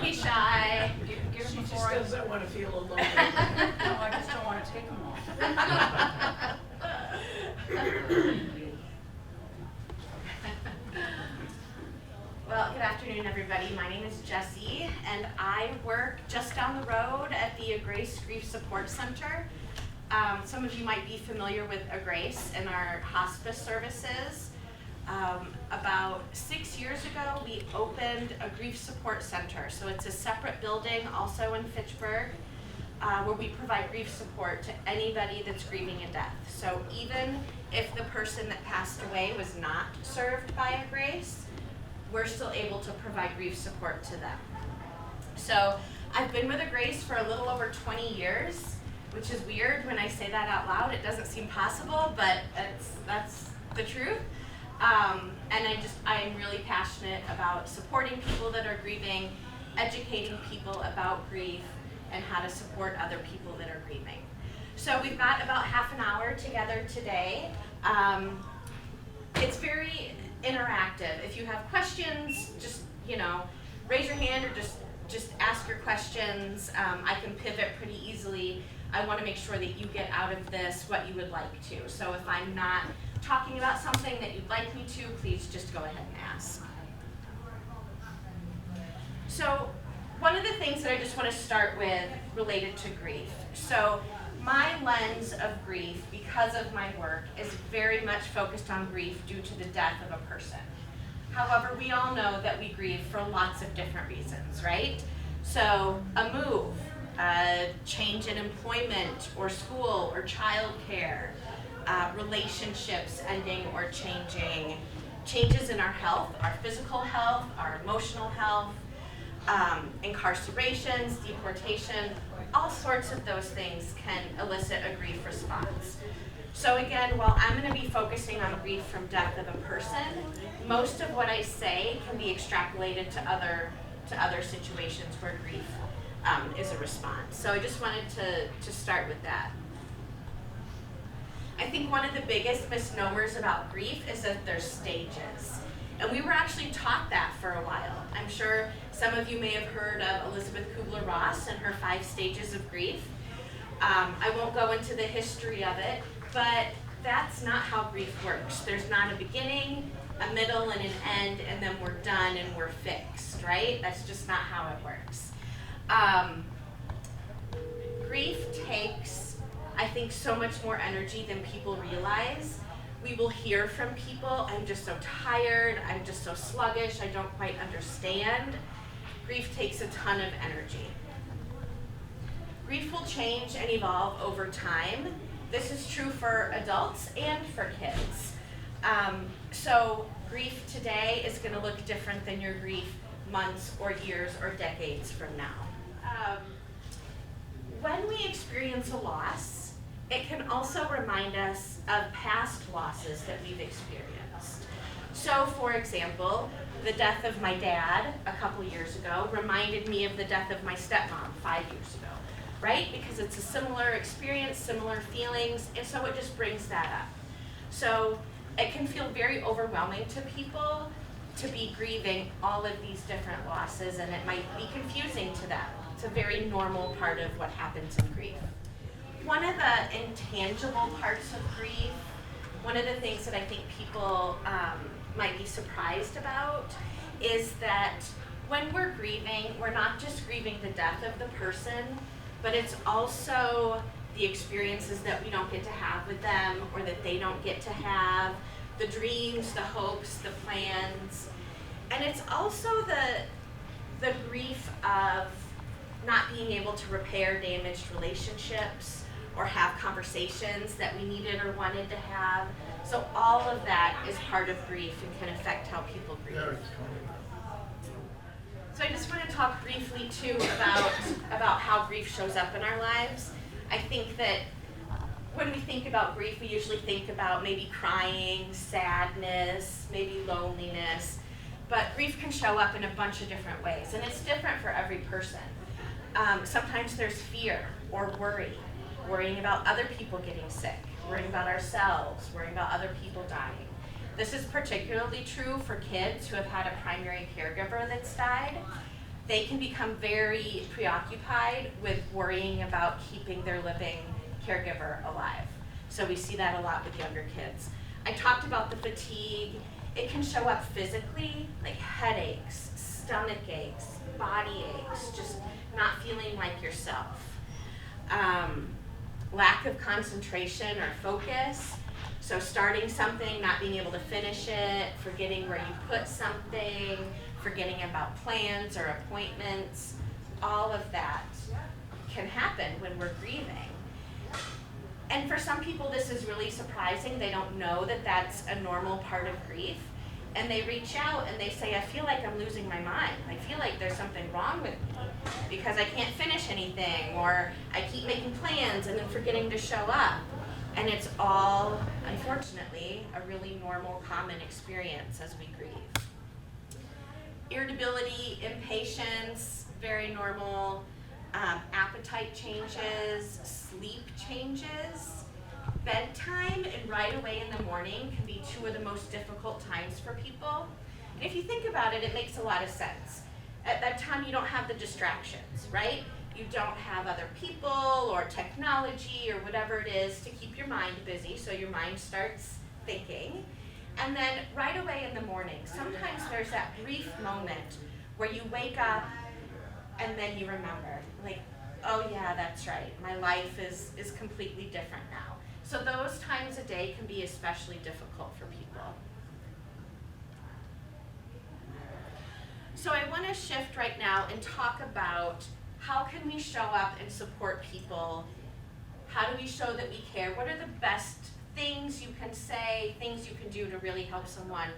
Don't be shy. Get She them just before I... doesn't want to feel alone. No, I just don't want to take them all. Well, good afternoon, everybody. My name is Jessie, and I work just down the road at the Agrace Grief Support Center. Some of you might be familiar with Agrace and our hospice services. About 6 years ago, we opened a grief support center. So it's a separate building, also in Fitchburg, where we provide grief support to anybody that's grieving a death. So even if the person that passed away was not served by Agrace, we're still able to provide grief support to them. So I've been with Agrace for a little over 20 years, which is weird when I say that out loud. It doesn't seem possible, but that's the truth. And I'm really passionate about supporting people that are grieving, educating people about grief, and how to support other people that are grieving. So we've got about half an hour together today. It's very interactive. If you have questions, just raise your hand or just ask your questions. I can pivot pretty easily. I want to make sure that you get out of this what you would like to. So if I'm not talking about something that you'd like me to, please just go ahead and ask. So one of the things that I just want to start with related to grief. So my lens of grief, because of my work, is very much focused on grief due to the death of a person. However, we all know that we grieve for lots of different reasons, right? So a move, a change in employment or school or childcare, relationships ending or changing, changes in our health, our physical health, our emotional health, incarcerations, deportation, all sorts of those things can elicit a grief response. So again, while I'm going to be focusing on grief from death of a person, most of what I say can be extrapolated to other situations where grief is a response. So I just wanted to start with that. I think one of the biggest misnomers about grief is that there's stages. And we were actually taught that for a while. I'm sure some of you may have heard of Elizabeth Kubler-Ross and her 5 stages of grief. I won't go into the history of it, but that's not how grief works. There's not a beginning, a middle, and an end, and then we're done and we're fixed, right? That's just not how it works. Grief takes, I think, so much more energy than people realize. We will hear from people, I'm just so tired, I'm just so sluggish, I don't quite understand. Grief takes a ton of energy. Grief will change and evolve over time. This is true for adults and for kids. So grief today is going to look different than your grief months or years or decades from now. When we experience a loss, it can also remind us of past losses that we've experienced. So, for example, the death of my dad a couple years ago reminded me of the death of my stepmom 5 years ago, right? Because it's a similar experience, similar feelings, and so it just brings that up. So it can feel very overwhelming to people to be grieving all of these different losses, and it might be confusing to them. It's a very normal part of what happens in grief. One of the intangible parts of grief, one of the things that I think people might be surprised about, is that when we're grieving, we're not just grieving the death of the person, but it's also the experiences that we don't get to have with them or that they don't get to have, the dreams, the hopes, the plans. And it's also the grief of not being able to repair damaged relationships or have conversations that we needed or wanted to have. So all of that is part of grief and can affect how people grieve. So I just want to talk briefly too about how grief shows up in our lives. I think that when we think about grief, we usually think about maybe crying, sadness, maybe loneliness, but grief can show up in a bunch of different ways, and it's different for every person. Sometimes there's fear or worrying about other people getting sick, worrying about ourselves, worrying about other people dying. This is particularly true for kids who have had a primary caregiver that's died. they can become very preoccupied with worrying about keeping their living caregiver alive. So we see that a lot with younger kids. I talked about the fatigue. It can show up physically, like headaches, stomach aches, body aches, just not feeling like yourself. Lack of concentration or focus. So starting something, not being able to finish it, forgetting where you put something, forgetting about plans or appointments, all of that can happen when we're grieving. And for some people this is really surprising. They don't know that that's a normal part of grief. And they reach out and they say, I feel like I'm losing my mind. I feel like there's something wrong with me because I can't finish anything, or I keep making plans and then forgetting to show up. And it's all, unfortunately, a really normal, common experience as we grieve. Irritability, impatience, very normal. Appetite changes, sleep changes. Bedtime and right away in the morning can be two of the most difficult times for people. And if you think about it, it makes a lot of sense. At that time, you don't have the distractions, right? You don't have other people or technology or whatever it is to keep your mind busy, so your mind starts thinking. And then right away in the morning, sometimes there's that brief moment where you wake up and then you remember, like, oh yeah, that's right, my life is completely different now. So those times a day can be especially difficult for people. So I want to shift right now and talk about how can we show up and support people? How do we show that we care? What are the best things you can say, things you can do to really help someone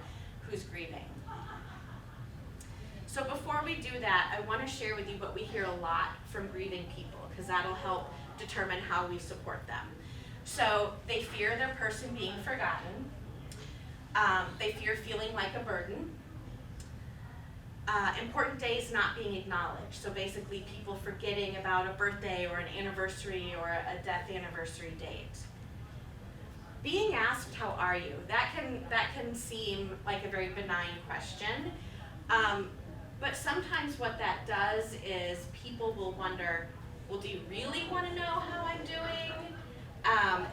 who's grieving? So before we do that, I want to share with you what we hear a lot from grieving people, because that'll help determine how we support them. So they fear their person being forgotten. They fear feeling like a burden. Important days not being acknowledged. So basically people forgetting about a birthday or an anniversary or a death anniversary date. Being asked, how are you? That can seem like a very benign question. But sometimes what that does is people will wonder, well, do you really want to know how I'm doing?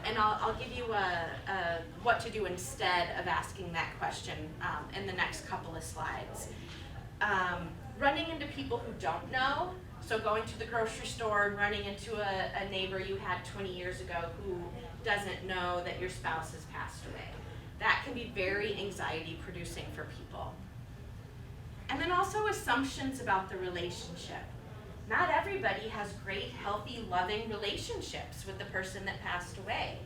And I'll give you what to do instead of asking that question in the next couple of slides. Running into people who don't know, so going to the grocery store and running into a neighbor you had 20 years ago who doesn't know that your spouse has passed away. That can be very anxiety producing for people. And then also assumptions about the relationship. Not everybody has great, healthy, loving relationships with the person that passed away.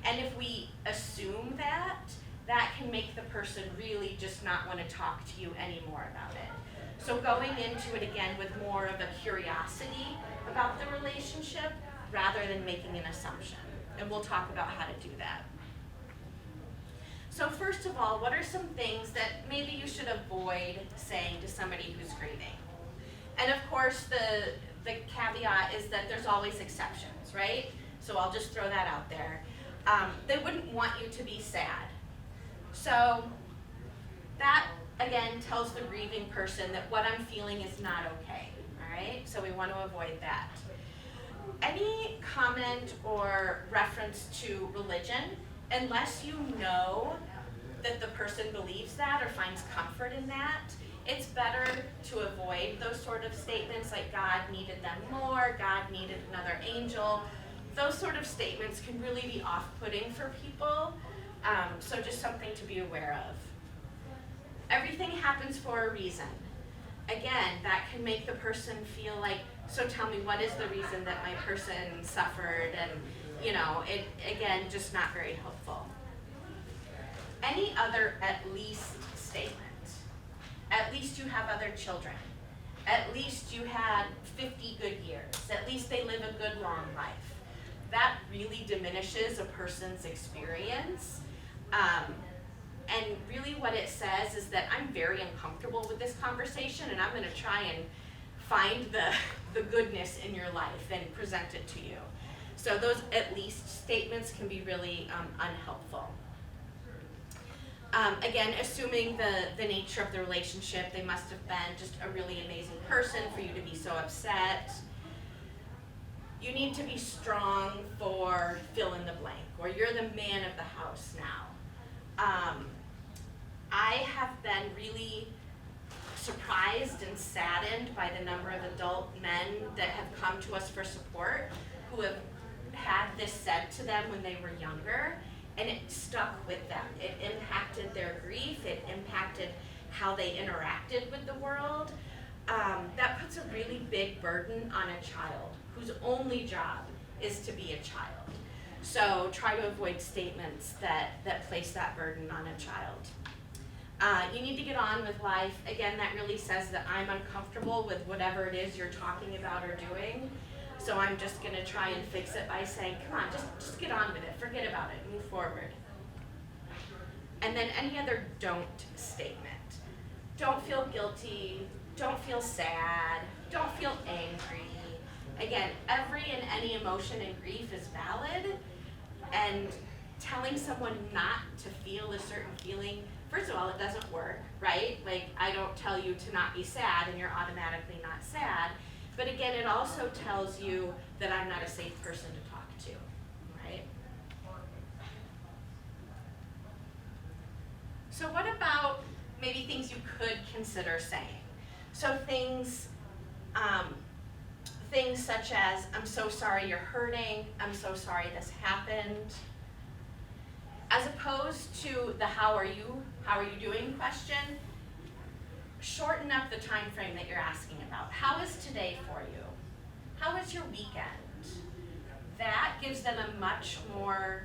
And if we assume that, that can make the person really just not want to talk to you anymore about it. So going into it again with more of a curiosity about the relationship rather than making an assumption. And we'll talk about how to do that. So first of all, what are some things that maybe you should avoid saying to somebody who's grieving? And of course, the caveat is that there's always exceptions, right? So I'll just throw that out there. They wouldn't want you to be sad. So that, again, tells the grieving person that what I'm feeling is not okay, all right? So we want to avoid that. Any comment or reference to religion, unless you know that the person believes that or finds comfort in that, it's better to avoid those sort of statements like God needed them more, God needed another angel. Those sort of statements can really be off-putting for people, so just something to be aware of. Everything happens for a reason. Again, that can make the person feel like, so tell me, what is the reason that my person suffered? And, you know, it, again, just not very helpful. Any other at least statement. At least you have other children. At least you had 50 good years. At least they live a good long life. That really diminishes a person's experience. And really what it says is that I'm very uncomfortable with this conversation and I'm going to try and find the goodness in your life and present it to you. So those at least statements can be really unhelpful. Again, assuming the nature of the relationship, they must have been just a really amazing person for you to be so upset. You need to be strong for fill in the blank, or you're the man of the house now. I have been really surprised and saddened by the number of adult men that have come to us for support who have had this said to them when they were younger, and it stuck with them. It impacted their grief, it impacted how they interacted with the world. That puts a really big burden on a child whose only job is to be a child. So try to avoid statements that place that burden on a child. You need to get on with life. Again, that really says that I'm uncomfortable with whatever it is you're talking about or doing. So I'm just gonna try and fix it by saying, come on, just get on with it, forget about it, move forward. And then any other don't statement. Don't feel guilty, don't feel sad, don't feel angry. Again, every and any emotion and grief is valid, and telling someone not to feel a certain feeling, first of all, it doesn't work, right? Like, I don't tell you to not be sad and you're automatically not sad. But again, it also tells you that I'm not a safe person to talk to, right? So what about maybe things you could consider saying? So things such as, I'm so sorry you're hurting, I'm so sorry this happened. As opposed to the how are you doing question, shorten up the time frame that you're asking about. How is today for you? How was your weekend? That gives them a much more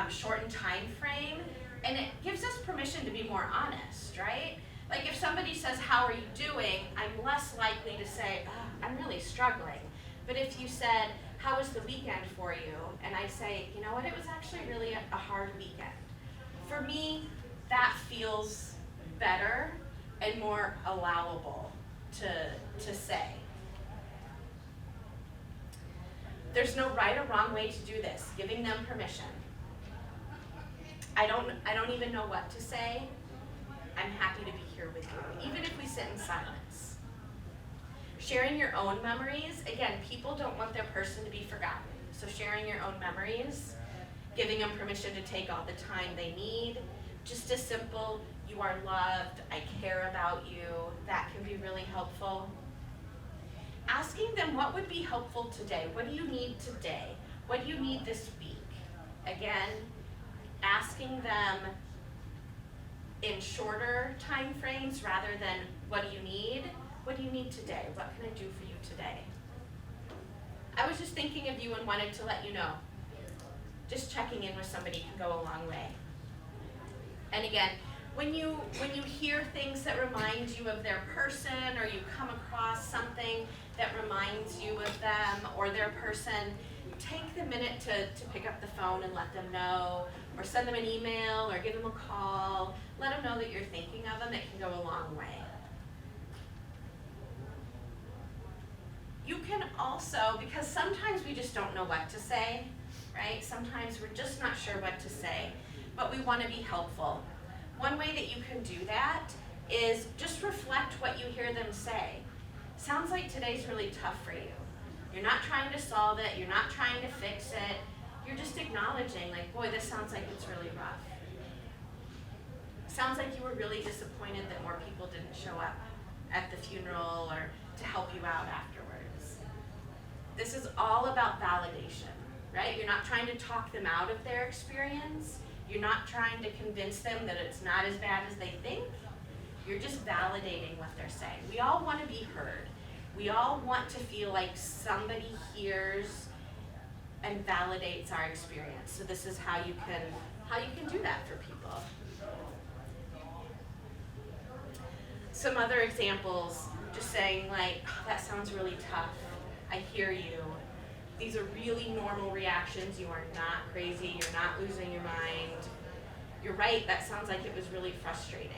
shortened time frame, and it gives us permission to be more honest, right? Like if somebody says, how are you doing? I'm less likely to say, oh, I'm really struggling. But if you said, how was the weekend for you? And I say, you know what, it was actually really a hard weekend. For me, that feels better and more allowable to say. There's no right or wrong way to do this, giving them permission. I don't even know what to say. I'm happy to be here with you, even if we sit in silence. Sharing your own memories, again, people don't want their person to be forgotten. So sharing your own memories, giving them permission to take all the time they need, just a simple, you are loved, I care about you, that can be really helpful. Asking them what would be helpful today, what do you need today, what do you need this week? Again, asking them in shorter time frames rather than what do you need today, what can I do for you today? I was just thinking of you and wanted to let you know. Just checking in with somebody can go a long way. And again, when you hear things that remind you of their person, or you come across something that reminds you of them or their person, take the minute to pick up the phone and let them know, or send them an email or give them a call. Let them know that you're thinking of them. It can go a long way. You can also, because sometimes we just don't know what to say, right? Sometimes we're just not sure what to say, but we want to be helpful. One way that you can do that is just reflect what you hear them say. Sounds like today's really tough for you. You're not trying to solve it, you're not trying to fix it, you're just acknowledging, like, boy, this sounds like it's really rough. Sounds like you were really disappointed that more people didn't show up at the funeral or to help you out afterwards. This is all about validation, right? You're not trying to talk them out of their experience. You're not trying to convince them that it's not as bad as they think. You're just validating what they're saying. We all want to be heard. We all want to feel like somebody hears and validates our experience. So this is how you can do that for people. Some other examples, just saying like, oh, that sounds really tough. I hear you. These are really normal reactions. You are not crazy. You're not losing your mind. You're right, that sounds like it was really frustrating.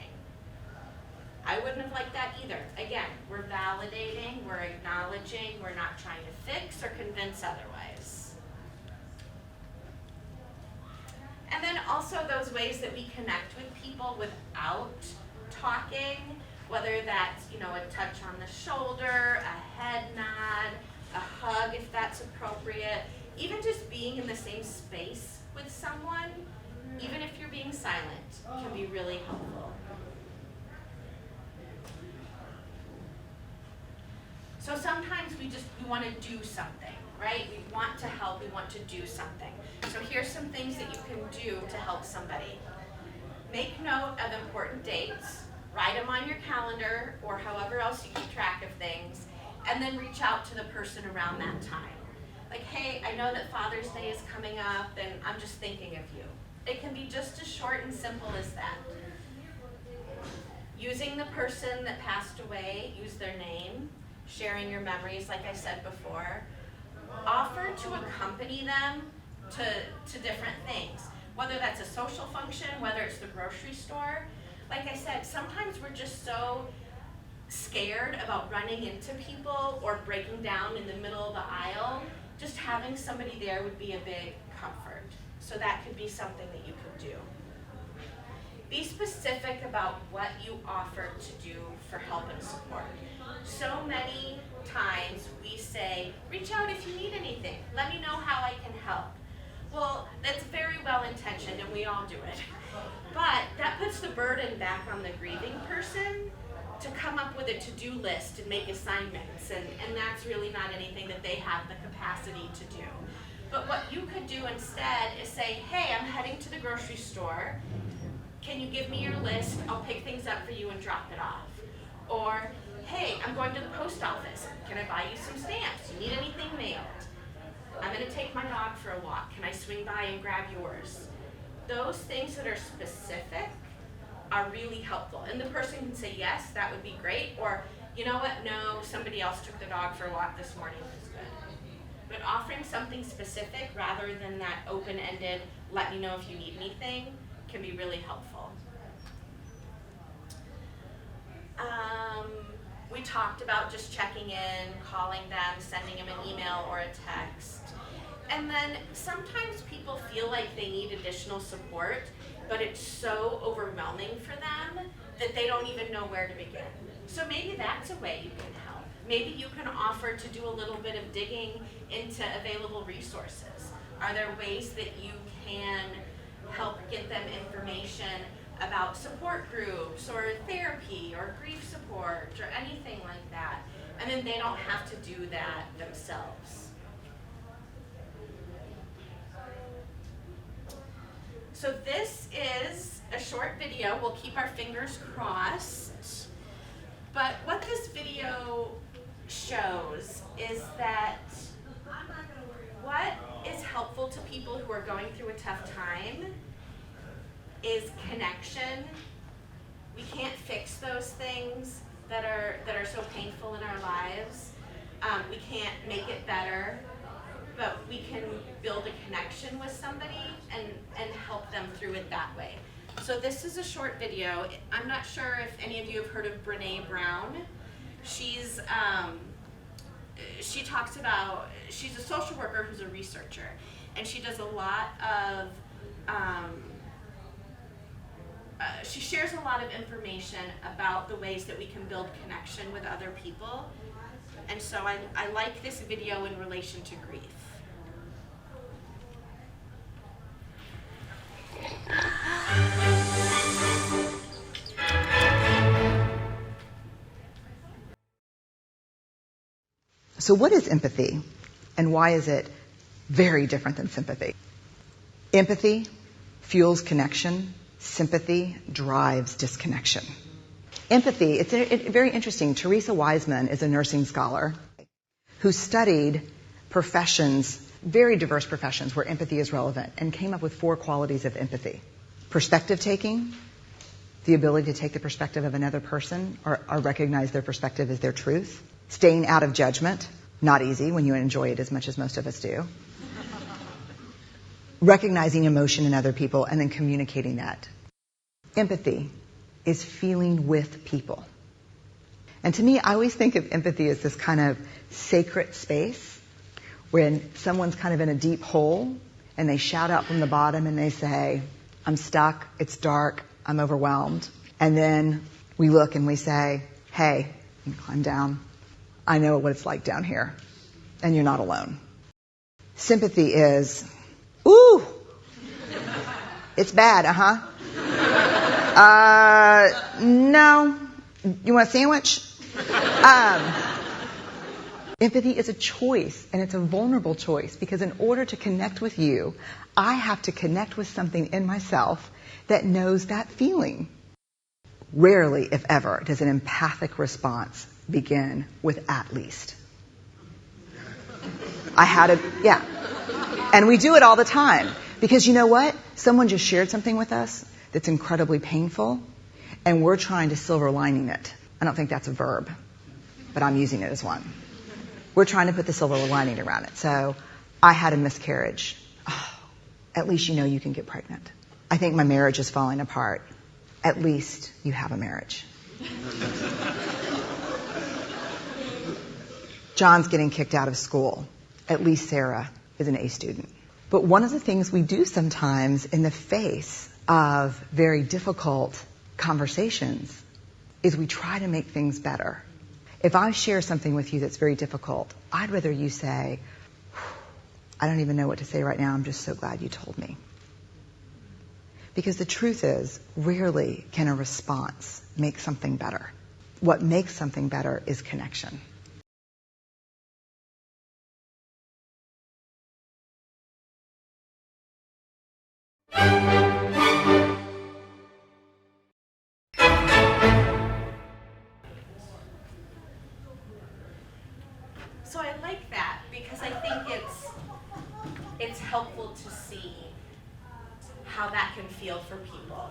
I wouldn't have liked that either. Again, we're validating, we're acknowledging, we're not trying to fix or convince otherwise. And then also those ways that we connect with people without talking, whether that's, a touch on the shoulder, a head nod, a hug if that's appropriate, even just being in the same space with someone, even if you're being silent, can be really helpful. So sometimes we want to do something, right? We want to help, we want to do something. So here's some things that you can do to help somebody. Make note of important dates, write them on your calendar or however else you keep track of things, and then reach out to the person around that time. Like, hey, I know that Father's Day is coming up and I'm just thinking of you. It can be just as short and simple as that. Using the person that passed away, use their name, sharing your memories, like I said before. Offer to accompany them to different things, whether that's a social function, whether it's the grocery store. Like I said, sometimes we're just so scared about running into people or breaking down in the middle of the aisle. Just having somebody there would be a big comfort. So that could be something that you could do. Be specific about what you offer to do for help and support. So many times we say, reach out if you need anything. Let me know how I can help. Well, that's very well intentioned and we all do it. But that puts the burden back on the grieving person to come up with a to-do list and make assignments, and that's really not anything that they have the capacity to do. But what you could do instead is say, hey, I'm heading to the grocery store. Can you give me your list? I'll pick things up for you and drop it off. Or, hey, I'm going to the post office. Can I buy you some stamps? You need anything mailed? I'm going to take my dog for a walk. Can I swing by and grab yours? Those things that are specific are really helpful. And the person can say, yes, that would be great. Or, you know what, no, somebody else took the dog for a walk this morning. That's good. But offering something specific rather than that open-ended, let me know if you need anything, can be really helpful. We talked about just checking in, calling them, sending them an email or a text. And then sometimes people feel like they need additional support, but it's so overwhelming for them that they don't even know where to begin. So maybe that's a way you can help. Maybe you can offer to do a little bit of digging into available resources. Are there ways that you can help get them information about support groups or therapy or grief support or anything like that? And then they don't have to do that themselves. So this is a short video. We'll keep our fingers crossed. But what this video shows is that what is helpful to people who are going through a tough time is connection. We can't fix those things that are so painful in our lives. We can't make it better, but we can build a connection with somebody and help them through it that way. So this is a short video. I'm not sure if any of you have heard of Brene Brown. She's she talks about, she's a social worker who's a researcher, and she does a lot of she shares a lot of information about the ways that we can build connection with other people. And so I like this video in relation to grief. So what is empathy, and why is it very different than sympathy? Empathy fuels connection. Sympathy drives disconnection. Empathy, it's very interesting. Teresa Wiseman is a nursing scholar who studied professions, very diverse professions where empathy is relevant, and came up with 4 qualities of empathy. Perspective taking, the ability to take the perspective of another person or recognize their perspective as their truth. Staying out of judgment, not easy when you enjoy it as much as most of us do. Recognizing emotion in other people and then communicating that. Empathy is feeling with people. And to me, I always think of empathy as this kind of sacred space when someone's kind of in a deep hole and they shout out from the bottom and they say, I'm stuck, it's dark, I'm overwhelmed. And then we look and we say, hey, you can climb down. I know what it's like down here, and you're not alone. Sympathy is, ooh, it's bad, no. You want a sandwich? Empathy is a choice, and it's a vulnerable choice, because in order to connect with you, I have to connect with something in myself that knows that feeling. Rarely, if ever, does an empathic response begin with "at least." Yeah. And we do it all the time. Because you know what? Someone just shared something with us that's incredibly painful, and we're trying to silver lining it. I don't think that's a verb, but I'm using it as one. We're trying to put the silver lining around it. So, I had a miscarriage. Oh, at least you know you can get pregnant. I think my marriage is falling apart. At least you have a marriage. John's getting kicked out of school. At least Sarah is an A student. But one of the things we do sometimes in the face of very difficult conversations is we try to make things better. If I share something with you that's very difficult, I'd rather you say, I don't even know what to say right now, I'm just so glad you told me. Because the truth is, rarely can a response make something better. What makes something better is connection. So I like that because I think it's helpful to see how that can feel for people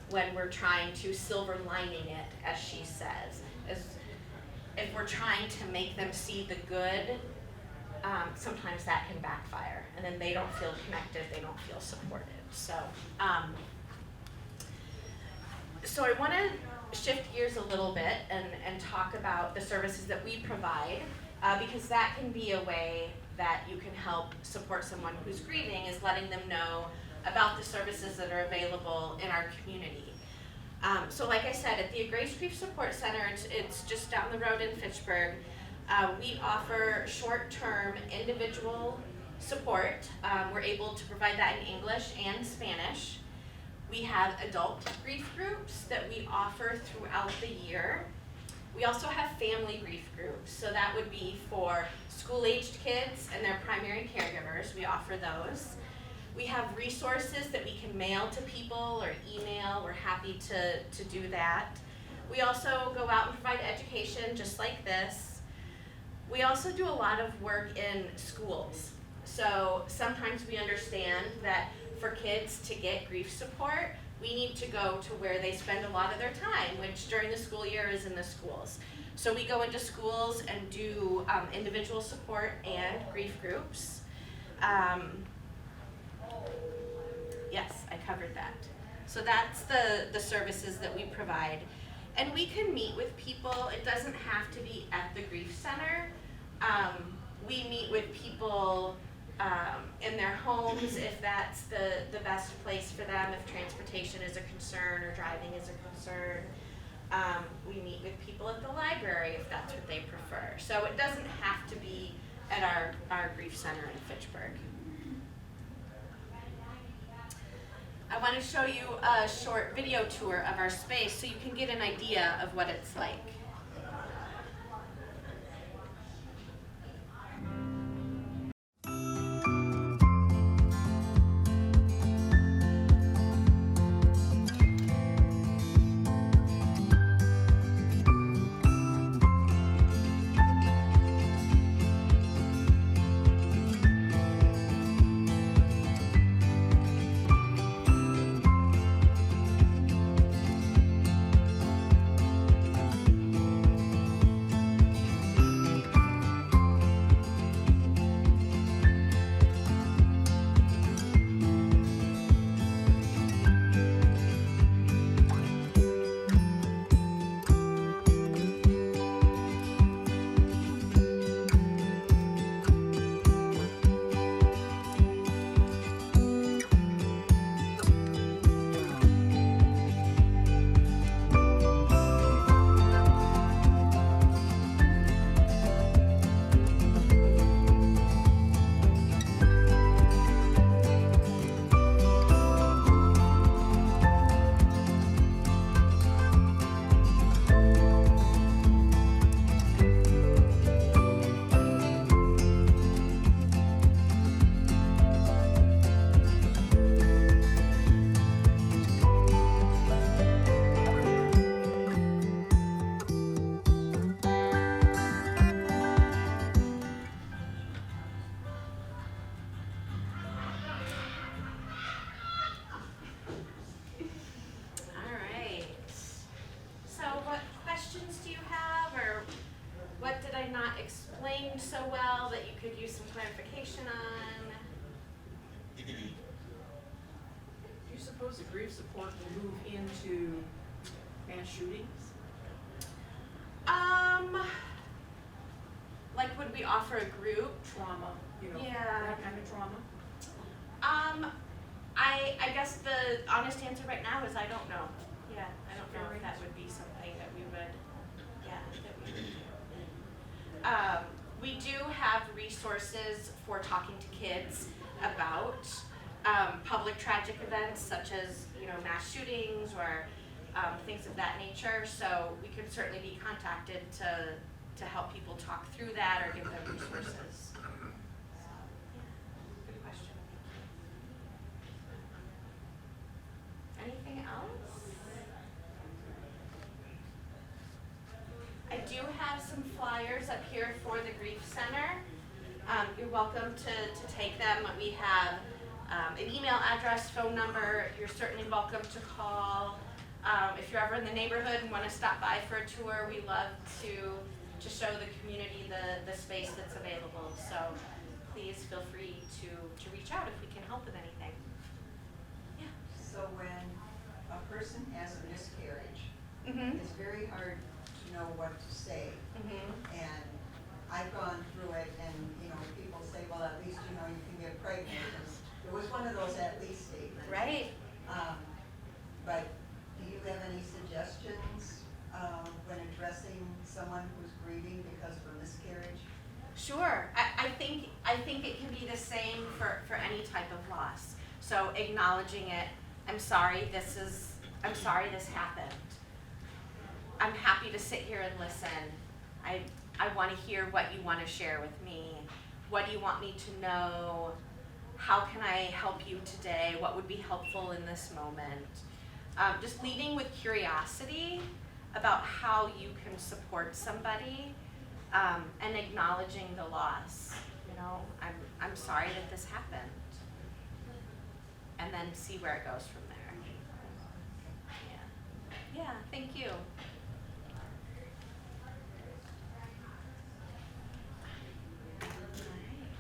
when we're trying to silver lining it, as she says. If we're trying to make them see the good, sometimes that can backfire, and then they don't feel connected, they don't feel supported. So I want to shift gears a little bit and talk about the services that we provide, because that can be a way that you can help support someone who's grieving, is letting them know about the services that are available in our community. So like I said, at the Agrace Grief Support Center, it's just down the road in Fitchburg, we offer short-term individual support. We're able to provide that in English and Spanish. We have adult grief groups that we offer throughout the year. We also have family grief groups, so that would be for school-aged kids and their primary caregivers. We offer those. We have resources that we can mail to people or email. We're happy to do that. We also go out and provide education just like this. We also do a lot of work in schools. So sometimes we understand that for kids to get grief support, we need to go to where they spend a lot of their time, which during the school year is in the schools. So we go into schools and do individual support and grief groups. Yes, I covered that. So that's the services that we provide. And we can meet with people. It doesn't have to be at the grief center. We meet with people in their homes if that's the best place for them, if transportation is a concern or driving is a concern. We meet with people at the library if that's what they prefer. So it doesn't have to be at our grief center in Fitchburg. I want to show you a short video tour of our space so you can get an idea of what it's like. suppose the grief support will move into mass shootings? Like would we offer a group? Trauma, Yeah. that kind of trauma? I guess the honest answer right now is I don't know. Yeah, I don't know if that would be something that we would, that we would do. We do have resources for talking to kids about public tragic events such as, mass shootings or things of that nature. So we could certainly be contacted to help people talk through that or give them resources. Good question. Anything else? I do have some flyers up here for the Grief Center. You're welcome to take them. We have an email address, phone number. You're certainly welcome to call. If you're ever in the neighborhood and want to stop by for a tour, we love to show the community the space that's available. So please feel free to reach out if we can help with anything. Yeah. So when a person has a miscarriage, Mm-hmm. it's very hard to know what to say. Mm-hmm. And I've gone through it and, people say, well, at least, you can get pregnant. And it was one of those at least statements. Right. But do you have any suggestions when addressing someone who's grieving because of a miscarriage? Sure. I think it can be the same for any type of loss. So acknowledging it. I'm sorry this happened. I'm happy to sit here and listen. I want to hear what you want to share with me. What do you want me to know? How can I help you today? What would be helpful in this moment? Just leading with curiosity about how you can support somebody, and acknowledging the loss. I'm sorry that this happened. And then see where it goes from there. Yeah, thank you.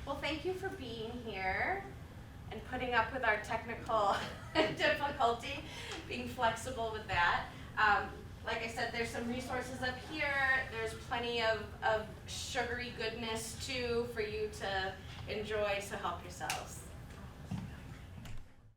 Well, thank you for being here and putting up with our technical difficulty, being flexible with that. Like I said, there's some resources up here. There's plenty of sugary goodness too for you to enjoy, so help yourselves.